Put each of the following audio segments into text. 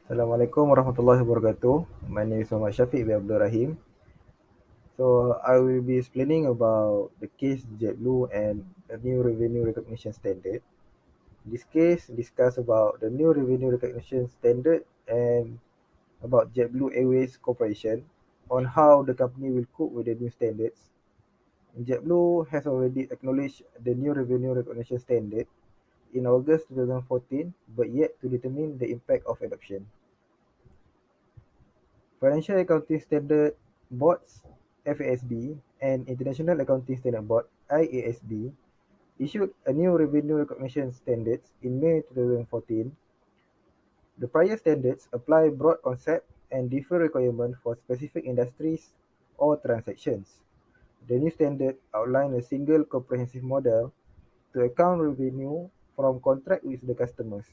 Assalamualaikum warahmatullahi wabarakatuh. My name is Muhammad Syafiq bin Abdul Rahim. So I will be explaining about the case JetBlue and the new revenue recognition standard. This case discuss about the new revenue recognition standard and about JetBlue Airways Corporation on how the company will cope with the new standards. JetBlue has already acknowledged the new revenue recognition standard in August 2014, but yet to determine the impact of adoption. Financial Accounting Standard Boards (FASB) and International Accounting Standard Board (IASB) issued a new revenue recognition standards in May 2014. The prior standards apply broad concepts and different requirements for specific industries or transactions. The new standard outline a single comprehensive model to account revenue from contract with the customers.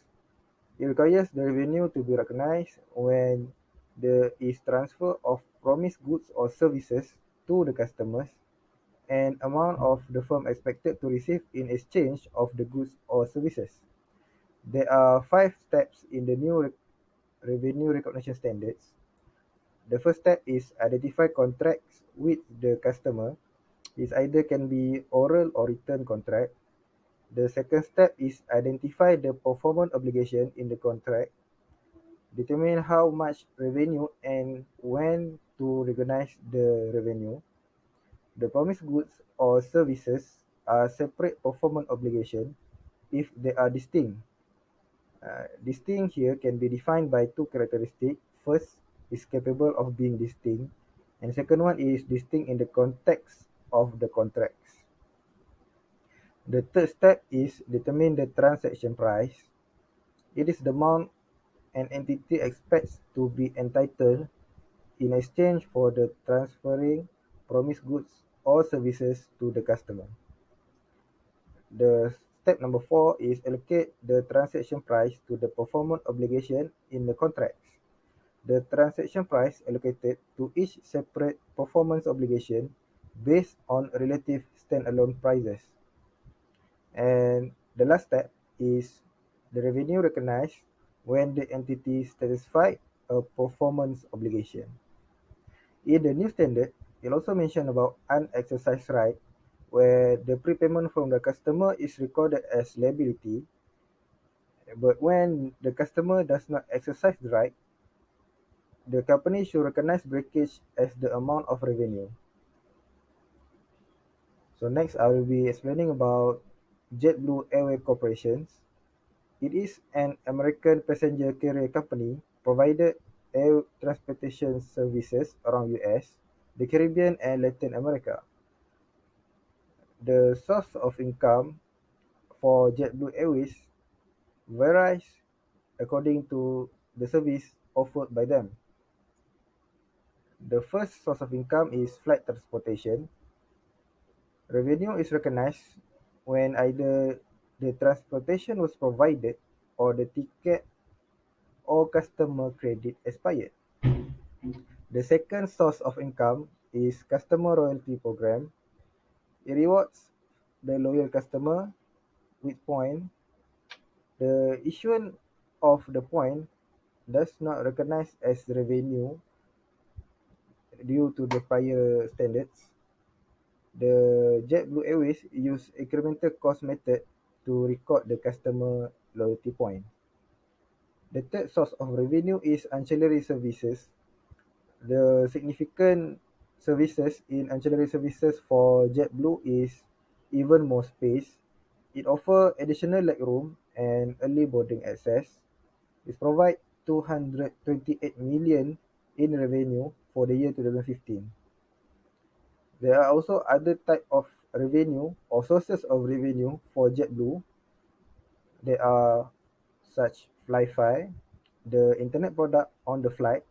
It requires the revenue to be recognized when there is transfer of promised goods or services to the customers and amount of the firm expected to receive in exchange of the goods or services. There are 5 steps in the new revenue recognition standards. The first step is identify contracts with the customer. It either can be oral or written contract. The second step is identify the performance obligation in the contract. Determine how much revenue and when to recognize the revenue. The promised goods or services are separate performance obligation if they are distinct. Distinct here can be defined by 2 characteristics. First is capable of being distinct, and second one is distinct in the context of the contracts. The third step is determine the transaction price. It is the amount an entity expects to be entitled in exchange for the transferring promised goods or services to the customer. The step number 4 is allocate the transaction price to the performance obligation in the contracts. The transaction price allocated to each separate performance obligation based on relative standalone prices. And the last step is the revenue recognized when the entity satisfied a performance obligation. In the new standard, it also mentioned about unexercised right, where the prepayment from the customer is recorded as liability, but when the customer does not exercise the right, the company should recognize breakage as the amount of revenue. So next, I will be explaining about JetBlue Airways Corporation. It is an American passenger carrier company provided air transportation services around US, the Caribbean, and Latin America. The source of income for JetBlue Airways varies according to the service offered by them. The first source of income is flight transportation. Revenue is recognized when either the transportation was provided or the ticket or customer credit expired. The second source of income is customer royalty program. It rewards the loyal customer with point. The issuance of the point does not recognize as revenue due to the prior standards. The JetBlue Airways use incremental cost method to record the customer loyalty point. The third source of revenue is ancillary services. The significant services in ancillary services for JetBlue is even more space. It offers additional legroom and early boarding access. It provides 228 million in revenue for the year 2015. There are also other type of revenue or sources of revenue for JetBlue. There are such Fly-Fi, the internet product on the flight,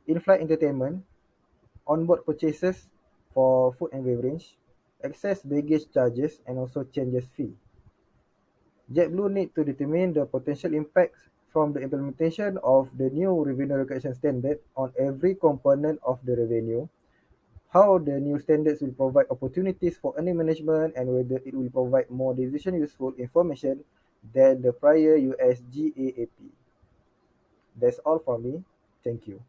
in-flight entertainment, onboard purchases for food and beverage, excess baggage charges, and also changes fee. JetBlue need to determine the potential impacts from the implementation of the new revenue recognition standard on every component of the revenue, how the new standards will provide opportunities for earning management, and whether it will provide more decision useful information than the prior US GAAP. That's all for me. Thank you.